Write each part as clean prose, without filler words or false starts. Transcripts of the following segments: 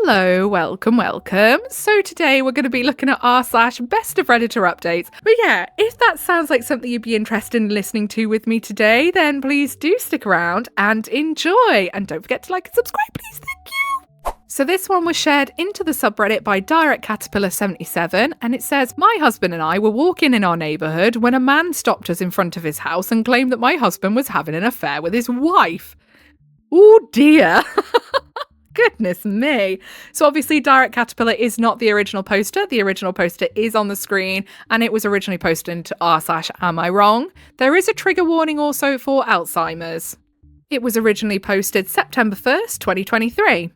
Hello, welcome. So today we're going to be looking at r/best of Redditor updates. But yeah, if that sounds like something you'd be interested in listening to with me today, then please do stick around and enjoy. And don't forget to like and subscribe, please. Thank you. So this one was shared into the subreddit by Direct Caterpillar 77, and it says, my husband and I were walking in our neighbourhood when a man stopped us in front of his house and claimed that my husband was having an affair with his wife. Oh dear. Goodness me. So obviously Direct Caterpillar is not the original poster. The original poster is on the screen and it was originally posted into r/am I wrong. There is a trigger warning also for Alzheimer's. It was originally posted September 1st, 2023.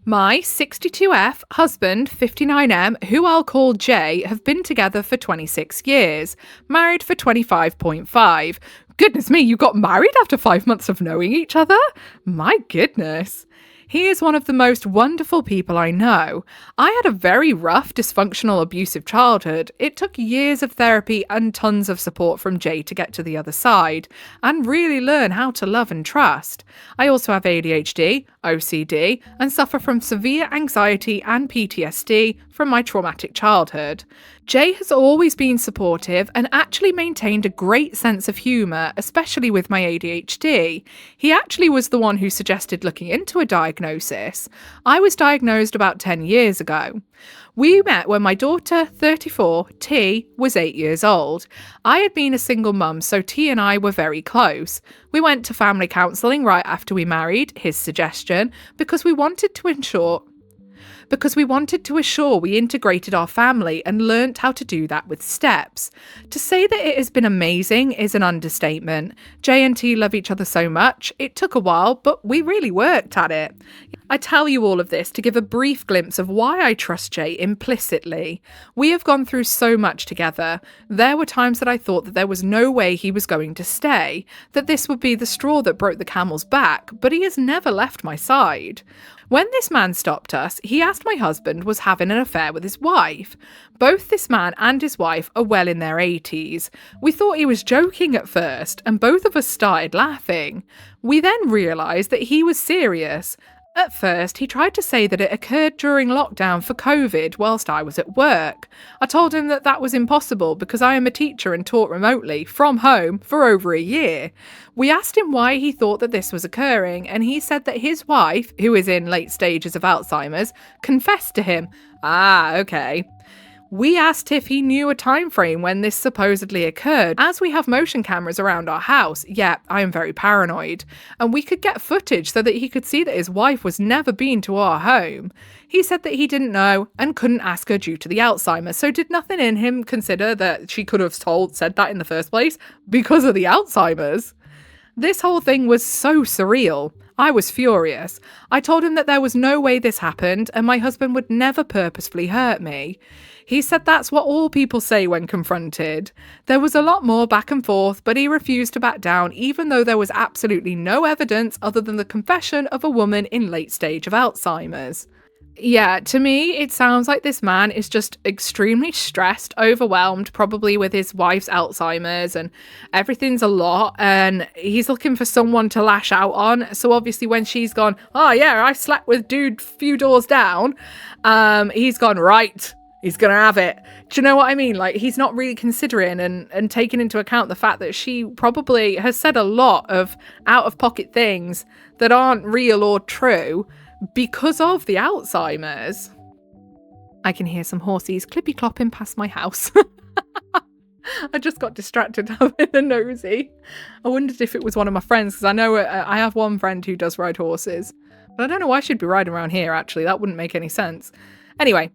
My 62F husband, 59M, who I'll call Jay, have been together for 26 years, married for 25.5. Goodness me, you got married after 5 months of knowing each other? My goodness. He is one of the most wonderful people I know. I had a very rough, dysfunctional, abusive childhood. It took years of therapy and tons of support from Jay to get to the other side and really learn how to love and trust. I also have ADHD, OCD, and suffer from severe anxiety and PTSD from my traumatic childhood. Jay has always been supportive and actually maintained a great sense of humour, especially with my ADHD. He actually was the one who suggested looking into a diagnosis. I was diagnosed about 10 years ago. We met when my daughter, 34, T, was 8 years old. I had been a single mum, so T and I were very close. We went to family counselling right after we married, his suggestion, because we wanted to assure we integrated our family and learnt how to do that with steps. To say that it has been amazing is an understatement. Jay and T love each other so much. It took a while, but we really worked at it. I tell you all of this to give a brief glimpse of why I trust Jay implicitly. We have gone through so much together. There were times that I thought that there was no way he was going to stay, that this would be the straw that broke the camel's back, but he has never left my side. When this man stopped us, he asked my husband was having an affair with his wife. Both this man and his wife are well in their 80s. We thought he was joking at first, and both of us started laughing. We then realised that he was serious. At first, he tried to say that it occurred during lockdown for COVID whilst I was at work. I told him that that was impossible because I am a teacher and taught remotely, from home, for over a year. We asked him why he thought that this was occurring, and he said that his wife, who is in late stages of Alzheimer's, confessed to him. Ah, okay. We asked if he knew a time frame when this supposedly occurred. As we have motion cameras around our house, yeah, I am very paranoid, and we could get footage so that he could see that his wife was never been to our home. He said that he didn't know and couldn't ask her due to the Alzheimer's, so did nothing in him consider that she could have said that in the first place because of the Alzheimer's? This whole thing was so surreal. I was furious. I told him that there was no way this happened and my husband would never purposefully hurt me. He said that's what all people say when confronted. There was a lot more back and forth, but he refused to back down even though there was absolutely no evidence other than the confession of a woman in late stage of Alzheimer's. Yeah, to me, it sounds like this man is just extremely stressed, overwhelmed, probably with his wife's Alzheimer's, and everything's a lot, and he's looking for someone to lash out on. So obviously when she's gone, oh yeah, I slept with dude few doors down, he's gone, right, he's gonna have it. Do you know what I mean? Like, he's not really considering and taking into account the fact that she probably has said a lot of out-of-pocket things that aren't real or true, because of the Alzheimer's. I can hear some horses clippy-clopping past my house. I just got distracted having a nosy. I wondered if it was one of my friends, because I know I have one friend who does ride horses. But I don't know why she'd be riding around here, actually. That wouldn't make any sense. Anyway,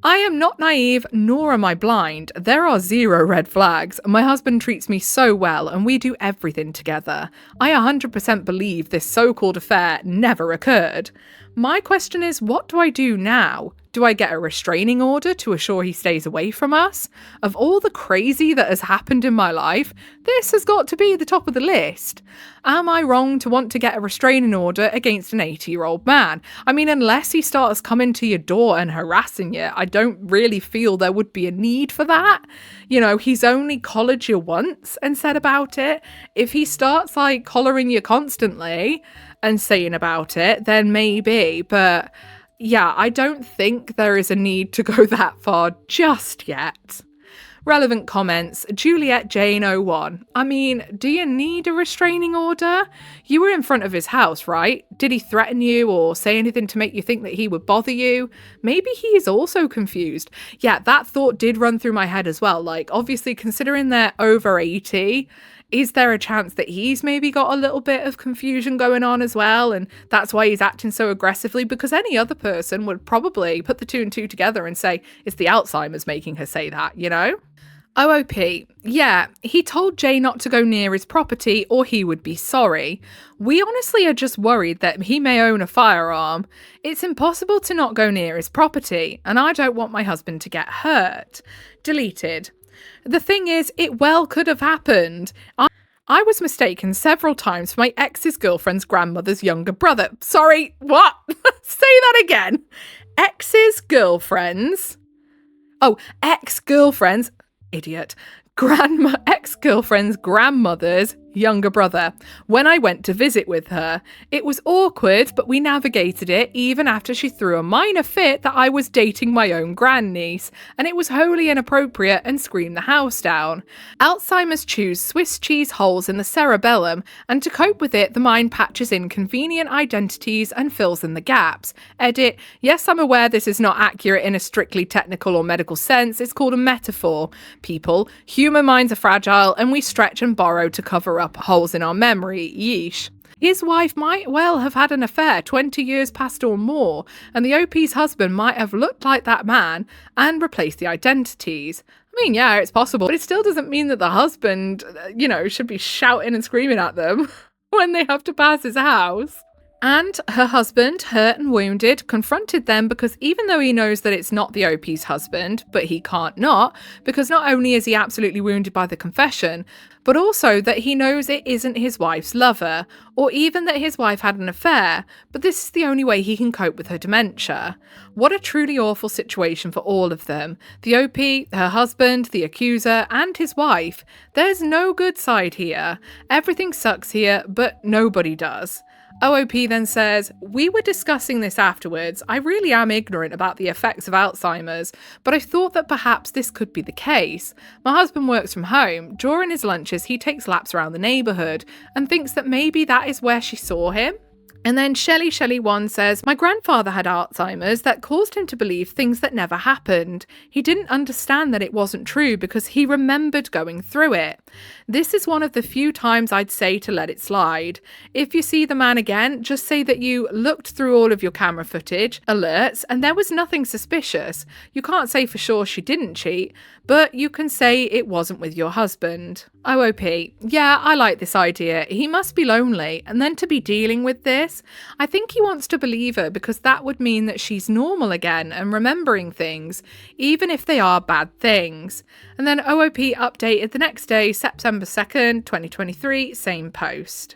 I am not naive, nor am I blind. There are 0 red flags. My husband treats me so well, and we do everything together. I 100% believe this so-called affair never occurred. My question is, what do I do now? Do I get a restraining order to assure he stays away from us? Of all the crazy that has happened in my life, this has got to be the top of the list. Am I wrong to want to get a restraining order against an 80-year-old man? I mean, unless he starts coming to your door and harassing you, I don't really feel there would be a need for that. You know, he's only collared you once and said about it. If he starts like collaring you constantly and saying about it, then maybe, but Yeah, I don't think there is a need to go that far just yet. Relevant comments. Juliet Jane 01. I mean, do you need a restraining order? You were in front of his house, right? Did he threaten you or say anything to make you think that he would bother you? Maybe he is also confused. Yeah, that thought did run through my head as well. Like, obviously, considering they're over 80, is there a chance that he's maybe got a little bit of confusion going on as well? And that's why he's acting so aggressively? Because any other person would probably put the two and two together and say, it's the Alzheimer's making her say that, you know? OOP. Yeah, he told Jay not to go near his property or he would be sorry. We honestly are just worried that he may own a firearm. It's impossible to not go near his property, and I don't want my husband to get hurt. Deleted. The thing is, it well could have happened. I was mistaken several times for my ex's girlfriend's grandmother's younger brother. Sorry, what? Say that again. Ex's girlfriend's? Oh, ex-girlfriend's. Idiot. Ex-girlfriend's grandmother's younger brother. When I went to visit with her, it was awkward, but we navigated it even after she threw a minor fit that I was dating my own grandniece, and it was wholly inappropriate and screamed the house down. Alzheimer's chews Swiss cheese holes in the cerebellum, and to cope with it, the mind patches in convenient identities and fills in the gaps. Edit. Yes, I'm aware this is not accurate in a strictly technical or medical sense. It's called a metaphor. People, human minds are fragile, and we stretch and borrow to cover up holes in our memory. Yeesh. His wife might well have had an affair 20 years past or more, and the OP's husband might have looked like that man and replaced the identities. I mean, yeah, it's possible, but it still doesn't mean that the husband, should be shouting and screaming at them when they have to pass his house. And her husband, hurt and wounded, confronted them because even though he knows that it's not the OP's husband, but he can't not, because not only is he absolutely wounded by the confession, but also that he knows it isn't his wife's lover, or even that his wife had an affair, but this is the only way he can cope with her dementia. What a truly awful situation for all of them. The OP, her husband, the accuser, and his wife. There's no good side here. Everything sucks here, but nobody does. OOP then says, we were discussing this afterwards. I really am ignorant about the effects of Alzheimer's, but I thought that perhaps this could be the case. My husband works from home. During his lunches, he takes laps around the neighbourhood and thinks that maybe that is where she saw him. And then Shelly1 says, my grandfather had Alzheimer's that caused him to believe things that never happened. He didn't understand that it wasn't true because he remembered going through it. This is one of the few times I'd say to let it slide. If you see the man again, just say that you looked through all of your camera footage, alerts, and there was nothing suspicious. You can't say for sure she didn't cheat, but you can say it wasn't with your husband. OOP, yeah, I like this idea. He must be lonely, and then to be dealing with this, I think he wants to believe her because that would mean that she's normal again and remembering things, even if they are bad things. And then OOP updated the next day, September 2nd, 2023, same post.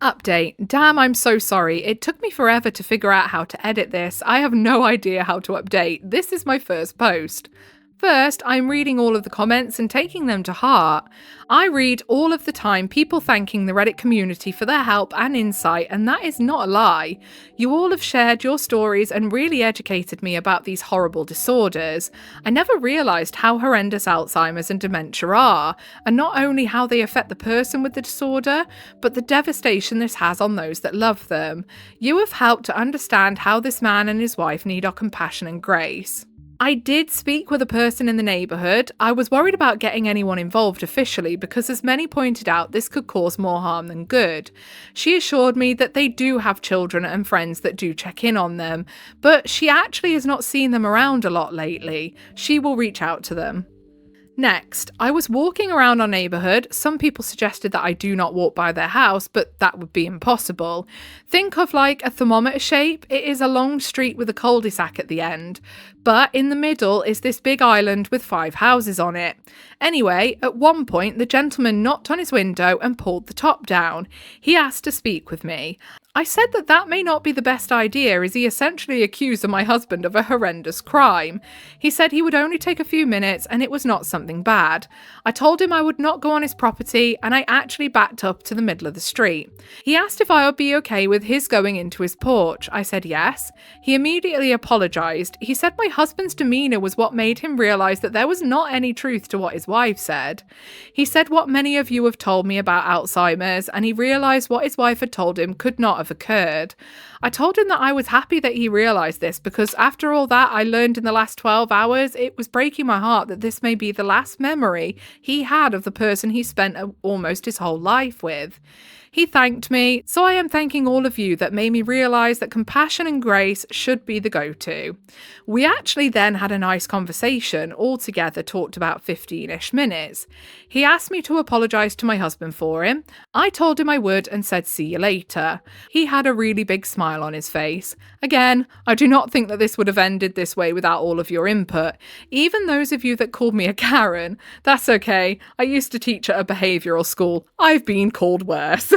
Update. Damn, I'm so sorry. It took me forever to figure out how to edit this. I have no idea how to update. This is my first post. First, I'm reading all of the comments and taking them to heart. I read all of the time people thanking the Reddit community for their help and insight, and that is not a lie. You all have shared your stories and really educated me about these horrible disorders. I never realised how horrendous Alzheimer's and dementia are, and not only how they affect the person with the disorder, but the devastation this has on those that love them. You have helped to understand how this man and his wife need our compassion and grace. I did speak with a person in the neighbourhood. I was worried about getting anyone involved officially because, as many pointed out, this could cause more harm than good. She assured me that they do have children and friends that do check in on them, but she actually has not seen them around a lot lately. She will reach out to them. Next, I was walking around our neighbourhood. Some people suggested that I do not walk by their house, but that would be impossible. Think of like a thermometer shape. It is a long street with a cul-de-sac at the end, but in the middle is this big island with 5 houses on it. Anyway, at one point, the gentleman knocked on his window and pulled the top down. He asked to speak with me. I said that that may not be the best idea, as he essentially accused my husband of a horrendous crime. He said he would only take a few minutes and it was not something bad. I told him I would not go on his property, and I actually backed up to the middle of the street. He asked if I would be okay with his going into his porch. I said yes. He immediately apologised. He said my husband's demeanour was what made him realise that there was not any truth to what his wife said. He said what many of you have told me about Alzheimer's, and he realised what his wife had told him could not have occurred. I told him that I was happy that he realised this, because after all that I learned in the last 12 hours, it was breaking my heart that this may be the last memory he had of the person he spent almost his whole life with. He thanked me, so I am thanking all of you that made me realise that compassion and grace should be the go-to. We actually then had a nice conversation, all together talked about 15-ish minutes. He asked me to apologise to my husband for him. I told him I would and said see you later. He had a really big smile on his face. Again, I do not think that this would have ended this way without all of your input. Even those of you that called me a Karen, that's okay. I used to teach at a behavioural school. I've been called worse.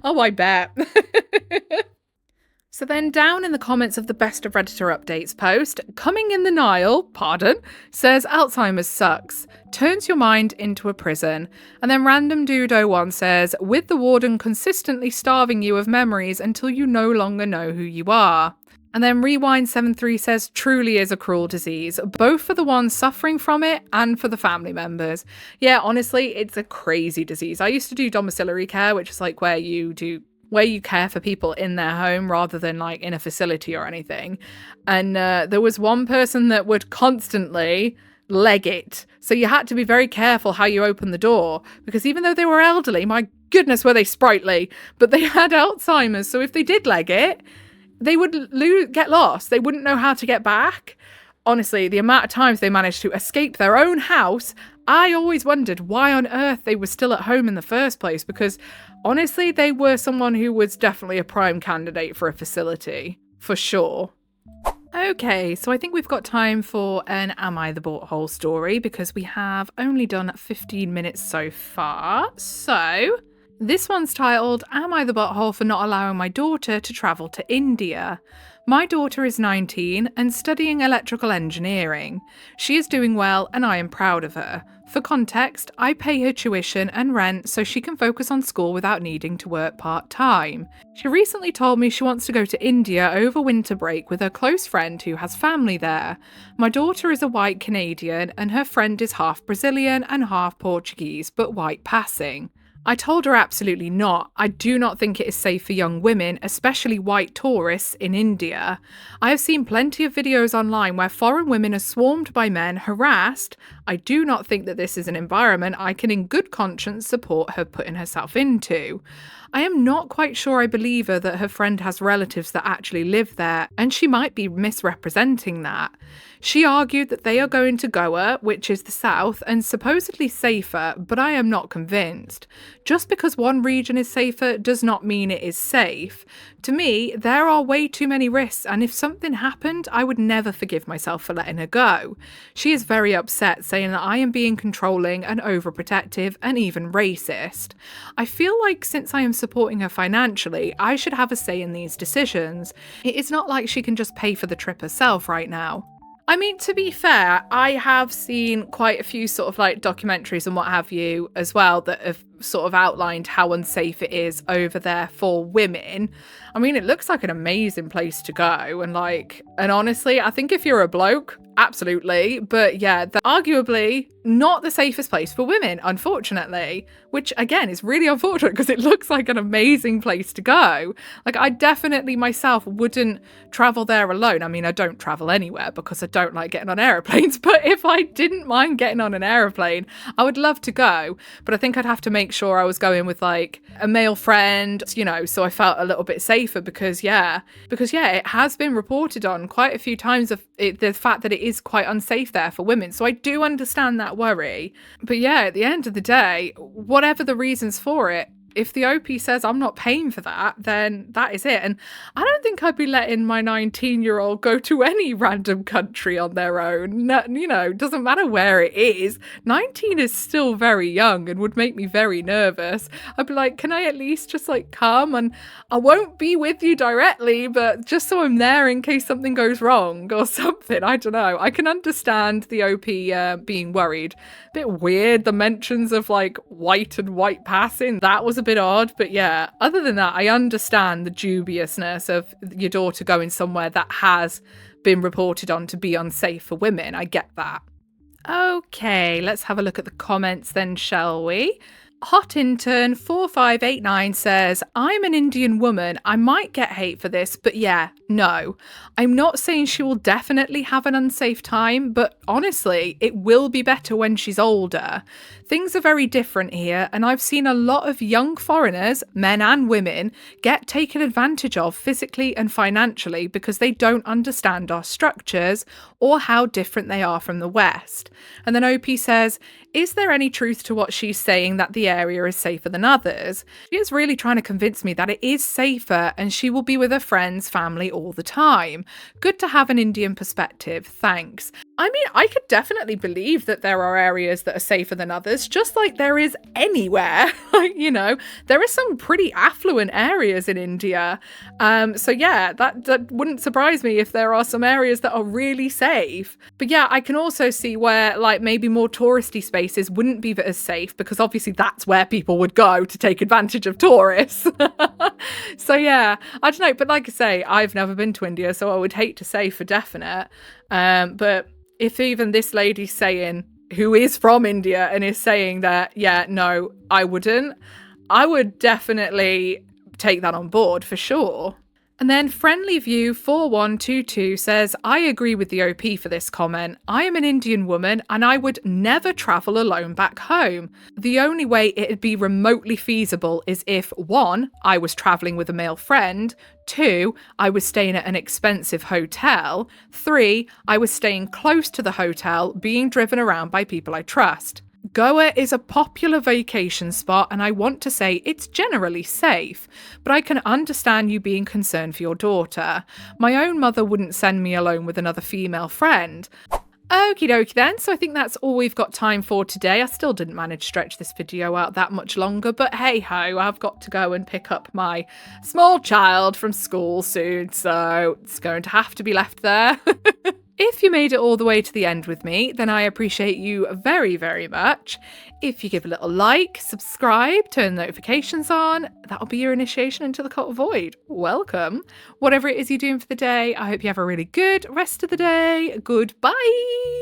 Oh, I bet. So then down in the comments of the Best of Redditor Updates post, Coming in the Nile, says Alzheimer's sucks, turns your mind into a prison. And then Random Dudo1 says, with the warden consistently starving you of memories until you no longer know who you are. And then Rewind73 says, truly is a cruel disease, both for the ones suffering from it and for the family members. Yeah, honestly, it's a crazy disease. I used to do domiciliary care, which is like where you care for people in their home rather than like in a facility or anything. And there was one person that would constantly leg it. So you had to be very careful how you open the door, because even though they were elderly, my goodness, were they sprightly, but they had Alzheimer's. So if they did leg it, they would get lost. They wouldn't know how to get back. Honestly, the amount of times they managed to escape their own house, I always wondered why on earth they were still at home in the first place, because honestly, they were someone who was definitely a prime candidate for a facility, for sure. Okay, so I think we've got time for an Am I the Butthole story, because we have only done 15 minutes so far. So this one's titled, Am I the Butthole for not allowing my daughter to travel to India? My daughter is 19 and studying electrical engineering. She is doing well and I am proud of her. For context, I pay her tuition and rent so she can focus on school without needing to work part-time. She recently told me she wants to go to India over winter break with her close friend who has family there. My daughter is a white Canadian and her friend is half Brazilian and half Portuguese, but white passing. I told her absolutely not. I do not think it is safe for young women, especially white tourists, in India. I have seen plenty of videos online where foreign women are swarmed by men, harassed. I do not think that this is an environment I can in good conscience support her putting herself into. I am not quite sure I believe her that her friend has relatives that actually live there, and she might be misrepresenting that. She argued that they are going to Goa, which is the south, and supposedly safer, but I am not convinced. Just because one region is safer does not mean it is safe. To me, there are way too many risks, and if something happened, I would never forgive myself for letting her go. She is very upset, saying that I am being controlling and overprotective and even racist. I feel like since I am supporting her financially, I should have a say in these decisions. It is not like she can just pay for the trip herself right now. I mean, to be fair, I have seen quite a few sort of like documentaries and what have you as well that have sort of outlined how unsafe it is over there for women. I mean, it looks like an amazing place to go, and honestly, I think if you're a bloke, absolutely, but yeah, they're arguably not the safest place for women, unfortunately, which again is really unfortunate because it looks like an amazing place to go. Like, I definitely myself wouldn't travel there alone. I mean, I don't travel anywhere because I don't like getting on aeroplanes, but if I didn't mind getting on an aeroplane, I would love to go, but I think I'd have to make sure I was going with like a male friend, you know, so I felt a little bit safer because it has been reported on quite a few times of the fact that it is quite unsafe there for women. So I do understand that worry. But yeah, at the end of the day, whatever the reasons for it, if the OP says I'm not paying for that, then that is it. And I don't think I'd be letting my 19-year-old go to any random country on their own. No, doesn't matter where it is. 19 is still very young and would make me very nervous. I'd be like, can I at least just like come, and I won't be with you directly, but just so I'm there in case something goes wrong or something. I don't know. I can understand the OP being worried. Bit weird, the mentions of like white and white passing. That was a bit odd, but yeah, other than that, I understand the dubiousness of your daughter going somewhere that has been reported on to be unsafe for women. I get that. Okay, let's have a look at the comments then, shall we? Hot Intern 4589 says, I'm an Indian woman. I might get hate for this, but yeah, no. I'm not saying she will definitely have an unsafe time, but honestly, it will be better when she's older. Things are very different here, and I've seen a lot of young foreigners, men and women, get taken advantage of physically and financially because they don't understand our structures or how different they are from the West. And then OP says, is there any truth to what she's saying that the area is safer than others? She is really trying to convince me that it is safer and she will be with her friends, family all the time. Good to have an Indian perspective. Thanks. I mean, I could definitely believe that there are areas that are safer than others, just like there is anywhere. There are some pretty affluent areas in India. So yeah, that wouldn't surprise me if there are some areas that are really safe. But yeah, I can also see where like maybe more touristy spaces wouldn't be as safe, because obviously that's where people would go to take advantage of tourists. So yeah, I don't know. But like I say, I've never been to India, so I would hate to say for definite. But if even this lady's saying, who is from India and is saying that, yeah, no, I wouldn't, I would definitely take that on board for sure. And then Friendly View 4122 says, I agree with the OP for this comment. I am an Indian woman and I would never travel alone back home. The only way it'd be remotely feasible is if 1, I was traveling with a male friend, 2, I was staying at an expensive hotel, 3, I was staying close to the hotel, being driven around by people I trust. Goa is a popular vacation spot and I want to say it's generally safe, but I can understand you being concerned for your daughter. My own mother wouldn't send me alone with another female friend. Okie dokie then, so I think that's all we've got time for today. I still didn't manage to stretch this video out that much longer, but hey ho, I've got to go and pick up my small child from school soon, so it's going to have to be left there. If you made it all the way to the end with me, then I appreciate you very, very much. If you give a little like, subscribe, turn notifications on, that'll be your initiation into the cult void. Welcome. Whatever it is you're doing for the day, I hope you have a really good rest of the day. Goodbye.